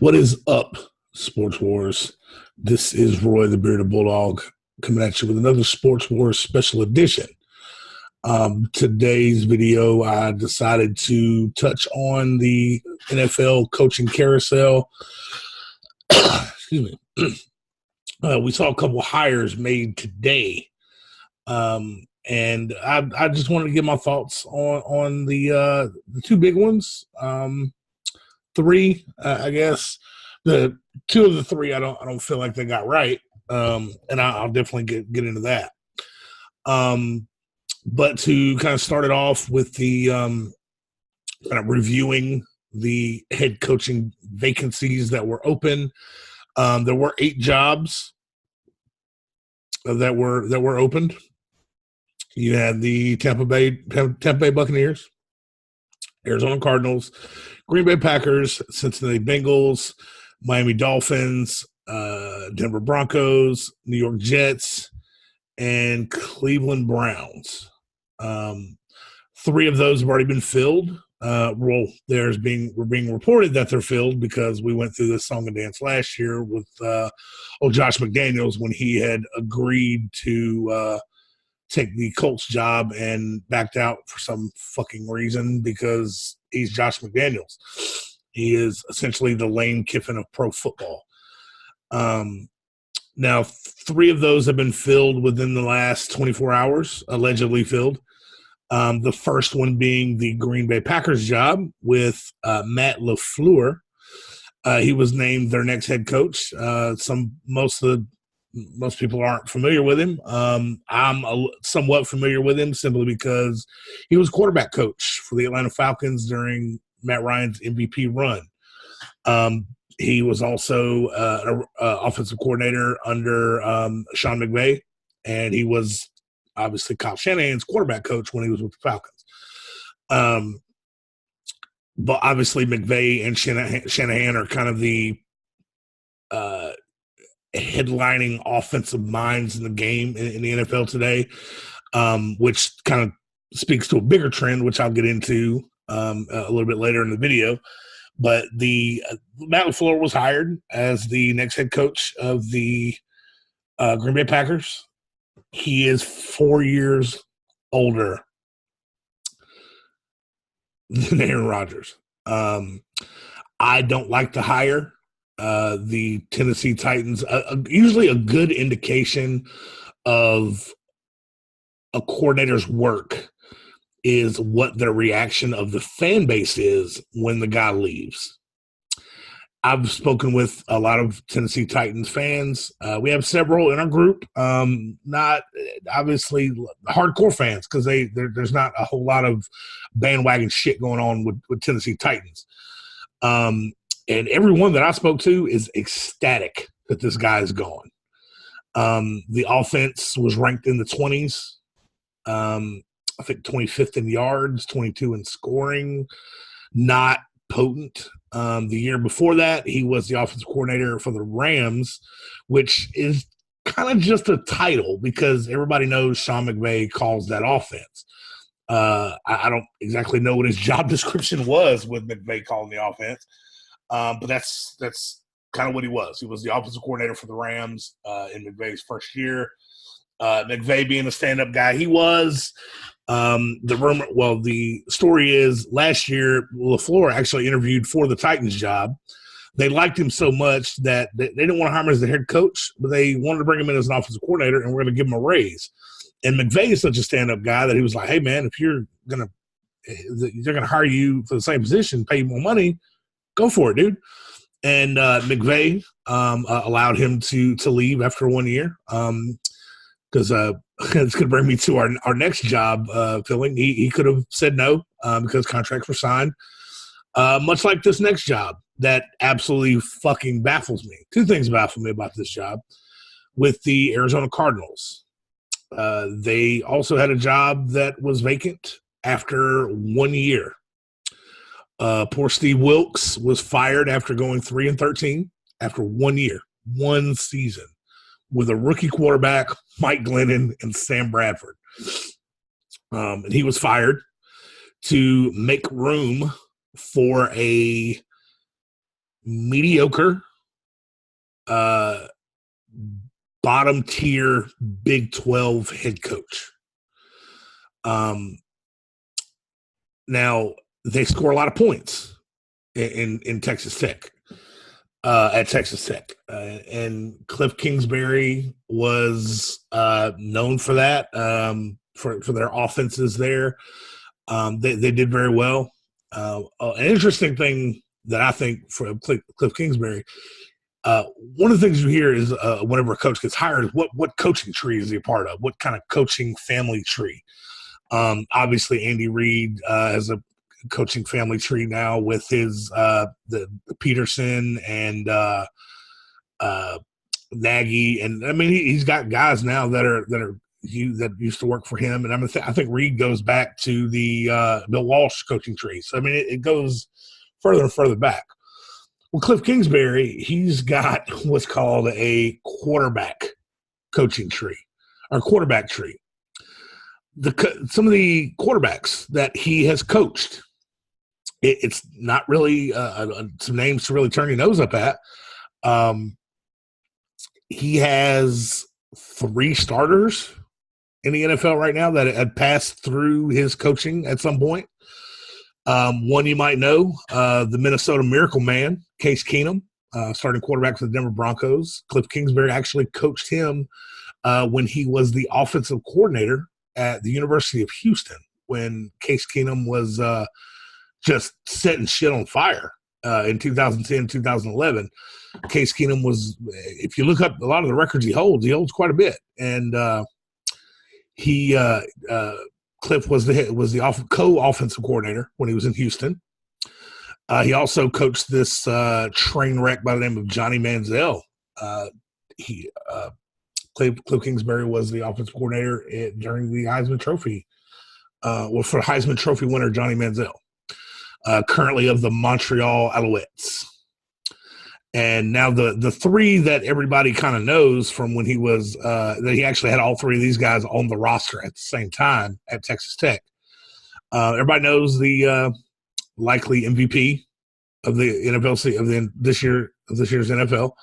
What is up, Sports Wars? This is Roy the Bearded Bulldog coming at you with another Sports Wars special edition. Today's video, I decided to touch on the NFL coaching carousel. Excuse me. We saw a couple hires made today. And I just wanted to give my thoughts on the two big ones. Three, I guess. The two of the three I don't feel like they got right. And I'll definitely get into that. But to kind of start it off with the kind of reviewing the head coaching vacancies that were open. There were 8 jobs that were opened. You had the Tampa Bay Buccaneers, Arizona Cardinals, Green Bay Packers, Cincinnati Bengals, Miami Dolphins, Denver Broncos, New York Jets, and Cleveland Browns. 3 of those have already been filled. We're being reported that they're filled because we went through this song and dance last year with Josh McDaniels when he had agreed to take the Colts job and backed out for some fucking reason because he's Josh McDaniels. He is essentially the Lane Kiffin of pro football. Now, 3 of those have been filled within the last 24 hours, allegedly filled. The first one being the Green Bay Packers job with Matt LaFleur. He was named their next head coach. Most people aren't familiar with him. I'm somewhat familiar with him simply because he was quarterback coach for the Atlanta Falcons during Matt Ryan's MVP run. He was also an offensive coordinator under Sean McVay, and he was obviously Kyle Shanahan's quarterback coach when he was with the Falcons. But obviously McVay and Shanahan are kind of the headlining offensive minds in the game in the NFL today, which kind of speaks to a bigger trend, which I'll get into a little bit later in the video. But Matt LaFleur was hired as the next head coach of the Green Bay Packers. He is 4 years older than Aaron Rodgers. I don't like the hire. The Tennessee Titans, usually a good indication of a coordinator's work is what their reaction of the fan base is when the guy leaves. I've spoken with a lot of Tennessee Titans fans. We have several in our group, not obviously hardcore fans because there's not a whole lot of bandwagon shit going on with Tennessee Titans. And everyone that I spoke to is ecstatic that this guy is gone. The offense was ranked in the 20s. I think 25th in yards, 22 in scoring. Not potent. The year before that, he was the offensive coordinator for the Rams, which is kind of just a title because everybody knows Sean McVay calls that offense. I don't exactly know what his job description was with McVay calling the offense. But that's kind of what he was. He was the offensive coordinator for the Rams in McVay's first year. McVay being the stand-up guy he was. The story is last year LaFleur actually interviewed for the Titans job. They liked him so much that they didn't want to hire him as the head coach, but they wanted to bring him in as an offensive coordinator, and we're going to give him a raise. And McVay is such a stand-up guy that he was like, "Hey man, if they're going to hire you for the same position, pay you more money, go for it, dude." And McVay allowed him to leave after 1 year because it's going to bring me to our next job filling. He could have said no because contracts were signed. Much like this next job that absolutely fucking baffles me. 2 things baffle me about this job. With the Arizona Cardinals, they also had a job that was vacant after 1 year. Poor Steve Wilkes was fired after going 3-13 after 1 year, 1 season, with a rookie quarterback, Mike Glennon, and Sam Bradford. And he was fired to make room for a mediocre, uh, bottom tier Big 12 head coach. Now they score a lot of points in Texas Tech, at Texas Tech, and Cliff Kingsbury was known for that, for their offenses there. They did very well. An interesting thing that I think for Cliff Kingsbury, one of the things you hear is whenever a coach gets hired, is what coaching tree is he a part of? What kind of coaching family tree? Obviously, Andy Reid has a coaching family tree now with his the Peterson and Nagy, and I mean he's got guys now that used to work for him, and I think Reid goes back to the Bill Walsh coaching tree. So I mean it goes further and further back. Well, Cliff Kingsbury, he's got what's called a quarterback coaching tree or quarterback tree. Some of the quarterbacks that he has coached, it's not really some names to really turn your nose up at. He has 3 starters in the NFL right now that had passed through his coaching at some point. One you might know, the Minnesota Miracle Man, Case Keenum, starting quarterback for the Denver Broncos. Cliff Kingsbury actually coached him when he was the offensive coordinator at the University of Houston when Case Keenum was just setting shit on fire in 2010, 2011. Case Keenum was, if you look up a lot of the records he holds quite a bit. And Cliff was the co-offensive coordinator when he was in Houston. He also coached this train wreck by the name of Johnny Manziel. Cliff Kingsbury was the offensive coordinator during the Heisman Trophy. For Heisman Trophy winner Johnny Manziel, currently of the Montreal Alouettes. And now the 3 that everybody kind of knows from when he was that he actually had all 3 of these guys on the roster at the same time at Texas Tech. Everybody knows the likely MVP of the NFL this year's NFL,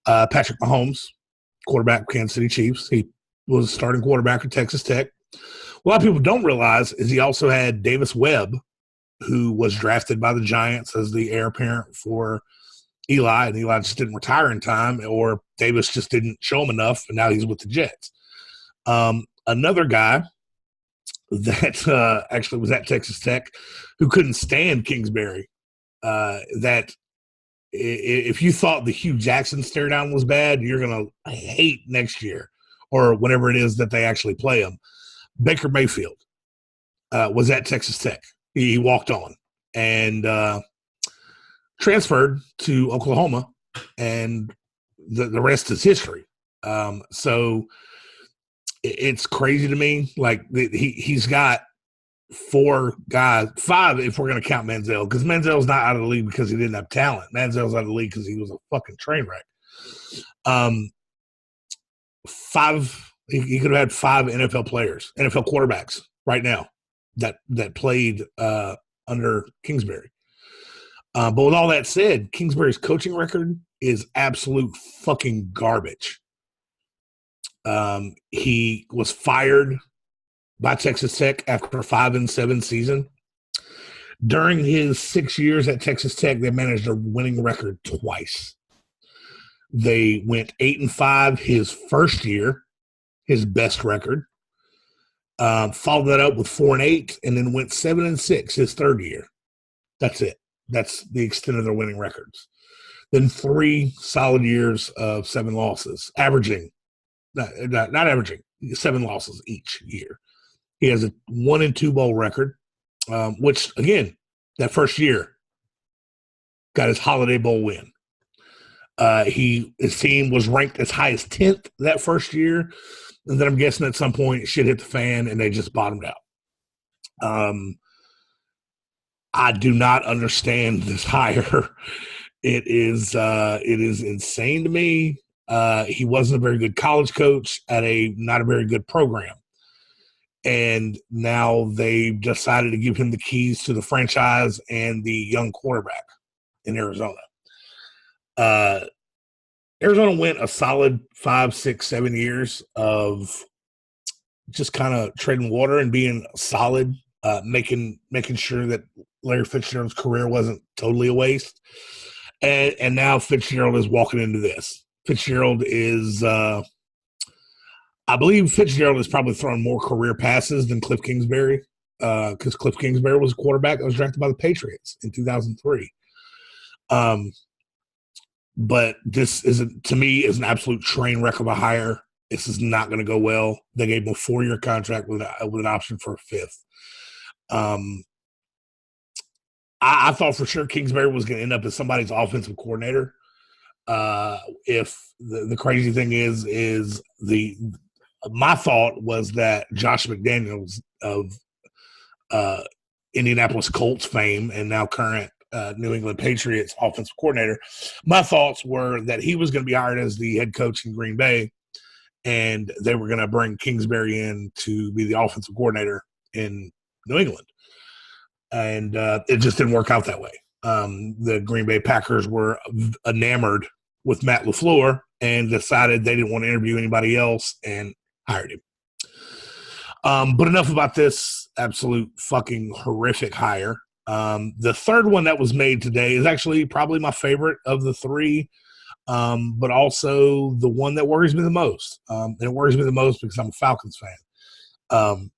Patrick Mahomes, quarterback of Kansas City Chiefs. He was starting quarterback at Texas Tech. What a lot of people don't realize is he also had Davis Webb, who was drafted by the Giants as the heir apparent for Eli, and Eli just didn't retire in time, or Davis just didn't show him enough, and now he's with the Jets. Another guy that actually was at Texas Tech who couldn't stand Kingsbury, that if you thought the Hugh Jackson stare down was bad, you're going to hate next year or whenever it is that they actually play him. Baker Mayfield was at Texas Tech. He walked on and transferred to Oklahoma, and the rest is history. So it's crazy to me. Like he's got 4 guys, 5 if we're going to count Manziel, because Manziel's not out of the league because he didn't have talent. Manziel's out of the league because he was a fucking train wreck. 5, he could have had 5 NFL players, NFL quarterbacks right now that played under Kingsbury. But with all that said, Kingsbury's coaching record is absolute fucking garbage. He was fired by Texas Tech after a 5-7 season. During his 6 years at Texas Tech, they managed a winning record twice. They went 8-5 his first year, his best record. Followed that up with 4-8, and then went 7-6 his third year. That's it. That's the extent of their winning records. Then 3 solid years of 7 losses, averaging, not averaging, 7 losses each year. He has a 1-2 bowl record, which, again, that first year got his Holiday Bowl win. His team was ranked as high as 10th that first year, and then I'm guessing at some point shit hit the fan and they just bottomed out. I do not understand this hire. It is insane to me. He wasn't a very good college coach at not a very good program. And now they've decided to give him the keys to the franchise and the young quarterback in Arizona. Uh, Arizona went a solid 5, 6, 7 years of just kind of treading water and being solid, making sure that Larry Fitzgerald's career wasn't totally a waste. And now Fitzgerald is walking into this. Fitzgerald is, I believe Fitzgerald has probably thrown more career passes than Cliff Kingsbury, because Cliff Kingsbury was a quarterback that was drafted by the Patriots in 2003. Um, but this is, to me, is an absolute train wreck of a hire. This is not going to go well. They gave him a 4-year contract with an option for a fifth. I thought for sure Kingsbury was going to end up as somebody's offensive coordinator. If the crazy thing is my thought was that Josh McDaniels of Indianapolis Colts fame and now current New England Patriots offensive coordinator, my thoughts were that he was going to be hired as the head coach in Green Bay, and they were going to bring Kingsbury in to be the offensive coordinator in New England. And it just didn't work out that way. The Green Bay Packers were enamored with Matt LaFleur and decided they didn't want to interview anybody else and hired him. But enough about this absolute fucking horrific hire. The third one that was made today is actually probably my favorite of the three, but also the one that worries me the most. And it worries me the most because I'm a Falcons fan.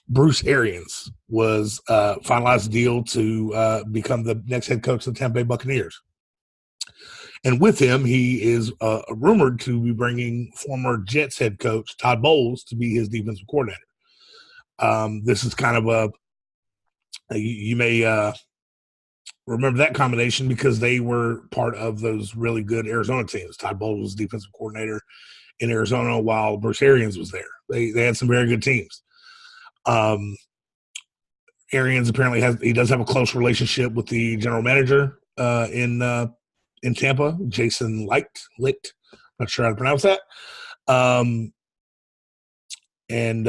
Bruce Arians was finalized a deal to become the next head coach of the Tampa Bay Buccaneers. And with him, he is rumored to be bringing former Jets head coach Todd Bowles to be his defensive coordinator. This is kind of you may remember that combination because they were part of those really good Arizona teams. Todd Bowles was defensive coordinator in Arizona while Bruce Arians was there. They had some very good teams. Arians apparently does have a close relationship with the general manager in Tampa, Jason Licht. Not sure how to pronounce that. And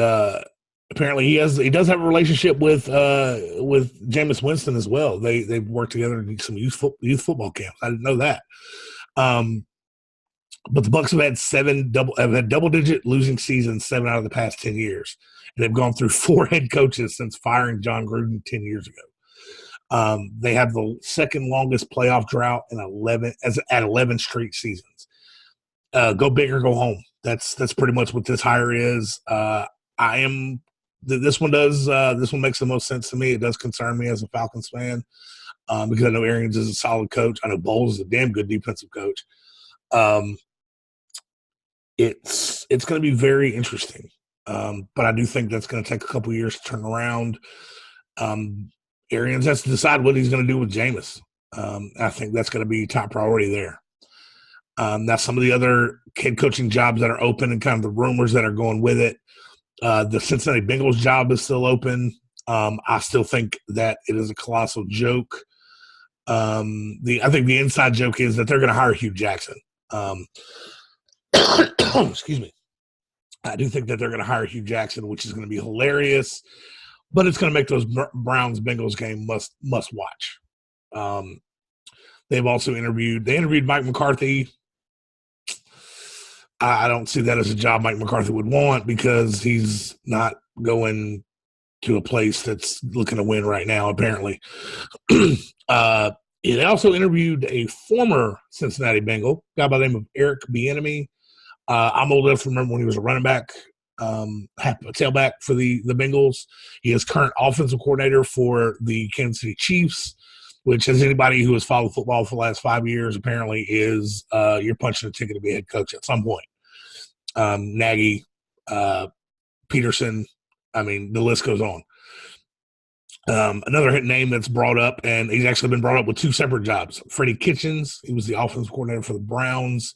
apparently he does have a relationship with Jameis Winston as well. They've worked together in some youth football camps. I didn't know that. But the Bucs have had double-digit losing seasons 7 out of the past 10 years, and they've gone through 4 head coaches since firing John Gruden 10 years ago. They have the second longest playoff drought in 11 straight seasons. Go big or go home. That's pretty much what this hire is. This one makes the most sense to me. It does concern me as a Falcons fan because I know Arians is a solid coach. I know Bowles is a damn good defensive coach. It's going to be very interesting, but I do think that's going to take a couple years to turn around. Arians has to decide what he's going to do with Jameis. I think that's going to be top priority there. Now, some of the other head coaching jobs that are open and kind of the rumors that are going with it, the Cincinnati Bengals job is still open. I still think that it is a colossal joke. I think the inside joke is that they're going to hire Hugh Jackson. Excuse me. I do think that they're going to hire Hugh Jackson, which is going to be hilarious, but it's going to make those Browns-Bengals game must watch. They've also interviewed Mike McCarthy. I don't see that as a job Mike McCarthy would want because he's not going to a place that's looking to win right now, apparently. They also interviewed a former Cincinnati Bengal, a guy by the name of Eric Bieniemy. I'm old enough to remember when he was a running back, a tailback for the Bengals. He is current offensive coordinator for the Kansas City Chiefs, which, as anybody who has followed football for the last 5 years, apparently is you're punching a ticket to be a head coach at some point. Nagy, Peterson, I mean, the list goes on. Another name that's brought up, and he's actually been brought up with 2 separate jobs. Freddie Kitchens, he was the offensive coordinator for the Browns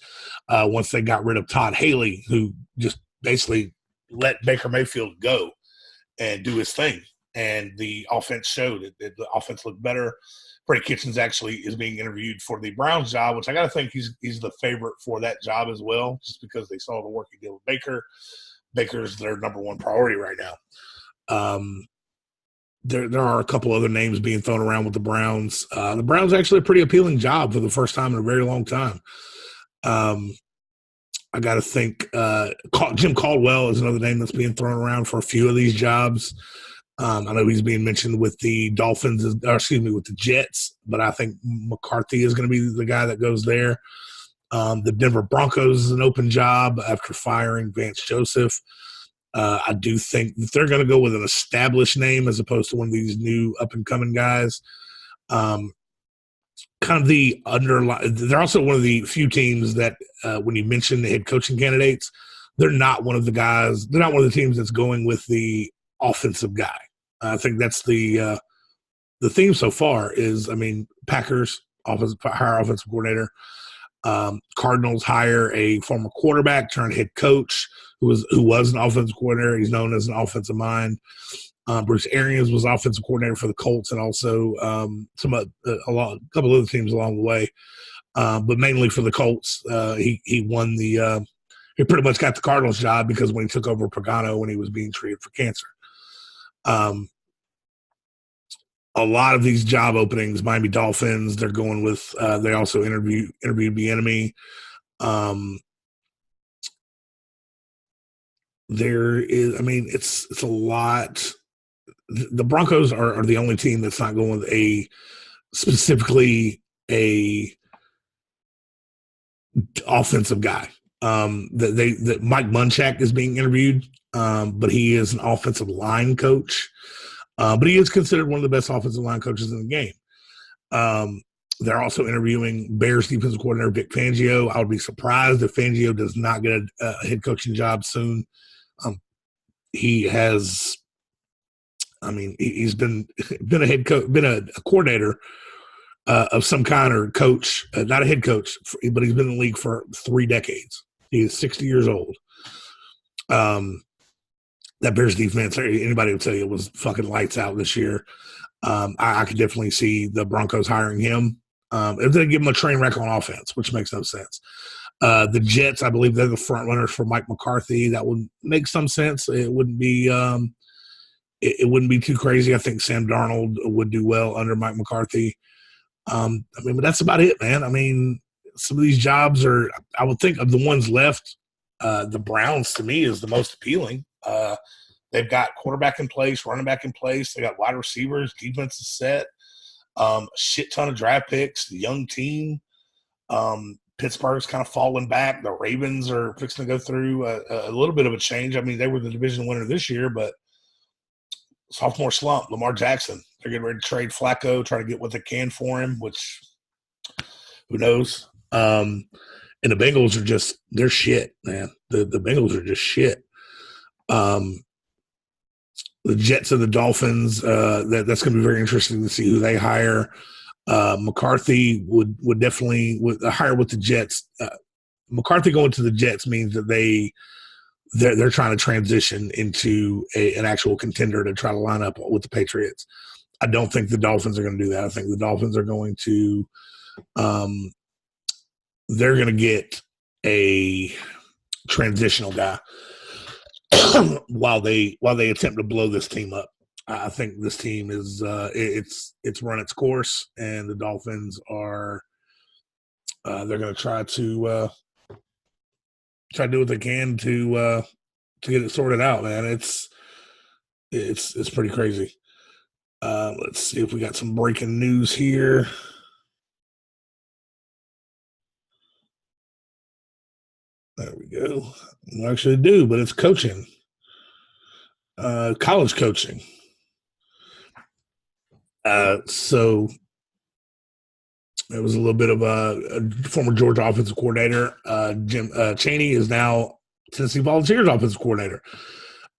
once they got rid of Todd Haley, who just basically let Baker Mayfield go and do his thing. And the offense showed that the offense looked better. Freddie Kitchens actually is being interviewed for the Browns job, which I got to think he's the favorite for that job as well, just because they saw the work he did with Baker. Baker's their number 1 priority right now. there are a couple other names being thrown around with the Browns. The Browns actually a pretty appealing job for the first time in a very long time. Um, I got to think Jim Caldwell is another name that's being thrown around for a few of these jobs. I know he's being mentioned with the Dolphins, or excuse me, with the Jets, but I think McCarthy is going to be the guy that goes there. The Denver Broncos is an open job after firing Vance Joseph. I do think that they're going to go with an established name as opposed to one of these new up-and-coming guys. Kind of the underlying – they're also one of the few teams that when you mention the head coaching candidates, they're not one of the guys – they're not one of the teams that's going with the offensive guy. I think that's the theme so far is, I mean, Packers hire offensive coordinator. Cardinals hire a former quarterback turned head coach who was an offensive coordinator. He's known as an offensive mind. Bruce Arians was offensive coordinator for the Colts and also a couple other teams along the way, but mainly for the Colts. He won he pretty much got the Cardinals job because when he took over Pagano when he was being treated for cancer. A lot of these job openings, Miami Dolphins, they're going with. They also interviewed Bieniemy. There is, I mean, it's a lot. The Broncos are the only team that's not going with specifically a offensive guy. That Mike Munchak is being interviewed, but he is an offensive line coach. But he is considered one of the best offensive line coaches in the game. They're also interviewing Bears defensive coordinator Vic Fangio. I would be surprised if Fangio does not get a head coaching job soon. He has, I mean, he's been a head coach, been a coordinator of some kind or coach, not a head coach, but he's been in the league for 3 decades. He is 60 years old. That Bears defense, anybody would tell you it was fucking lights out this year. I could definitely see the Broncos hiring him. If they give him a train wreck on offense, which makes no sense. The Jets, I believe they're the front runners for Mike McCarthy. That would make some sense. It wouldn't be it wouldn't be too crazy. I think Sam Darnold would do well under Mike McCarthy. I mean, but that's about it, man. I mean, some of these jobs are, I would think of the ones left, the Browns to me is the most appealing. They've got quarterback in place, running back in place. They got wide receivers, defense is set, a shit ton of draft picks, the young team. Pittsburgh's kind of falling back. The Ravens are fixing to go through a little bit of a change. I mean, they were the division winner this year, but sophomore slump. Lamar Jackson, they're getting ready to trade Flacco, try to get what they can for him, which who knows. And the Bengals are just, they're shit, man. The Bengals are just shit. The Jets and the Dolphins, that's going to be very interesting to see who they hire. McCarthy would definitely hire with the Jets. McCarthy going to the Jets means that they're trying to transition into an actual contender to try to line up with the Patriots. I don't think the Dolphins are going to do that. I think the Dolphins are going to they're going to get a transitional guy while they attempt to blow this team up. I think this team is it's run its course, and the Dolphins are they're going to try to do what they can to get it sorted out, man. It's pretty crazy. Let's see if we got some breaking news here. There we go. We actually do, but it's coaching. College coaching. So it was a little bit of a former Georgia offensive coordinator. Jim Chaney is now Tennessee Volunteers offensive coordinator.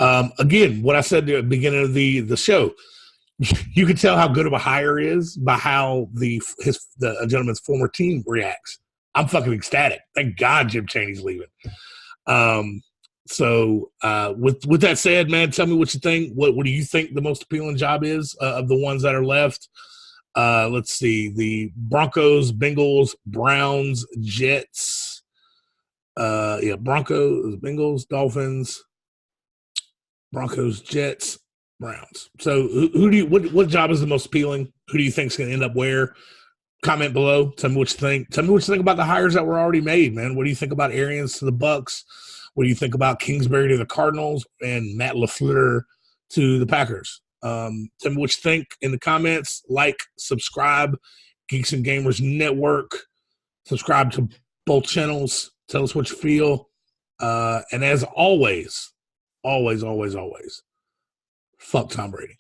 Again, what I said at the beginning of the show, you can tell how good of a hire is by how the gentleman's former team reacts. I'm fucking ecstatic. Thank God Jim Chaney's leaving. So with that said, man, tell me what you think. What do you think the most appealing job is of the ones that are left? Let's see. The Broncos, Bengals, Browns, Jets. Broncos, Bengals, Dolphins, Broncos, Jets, Browns. So who do you what job is the most appealing? Who do you think is going to end up where? Comment below. Tell me what you think. Tell me what you think about the hires that were already made, man. What do you think about Arians to the Bucks? What do you think about Kingsbury to the Cardinals and Matt LaFleur to the Packers? Tell me what you think in the comments. Like, subscribe, Geeks and Gamers Network. Subscribe to both channels. Tell us what you feel. And as always, always, fuck Tom Brady.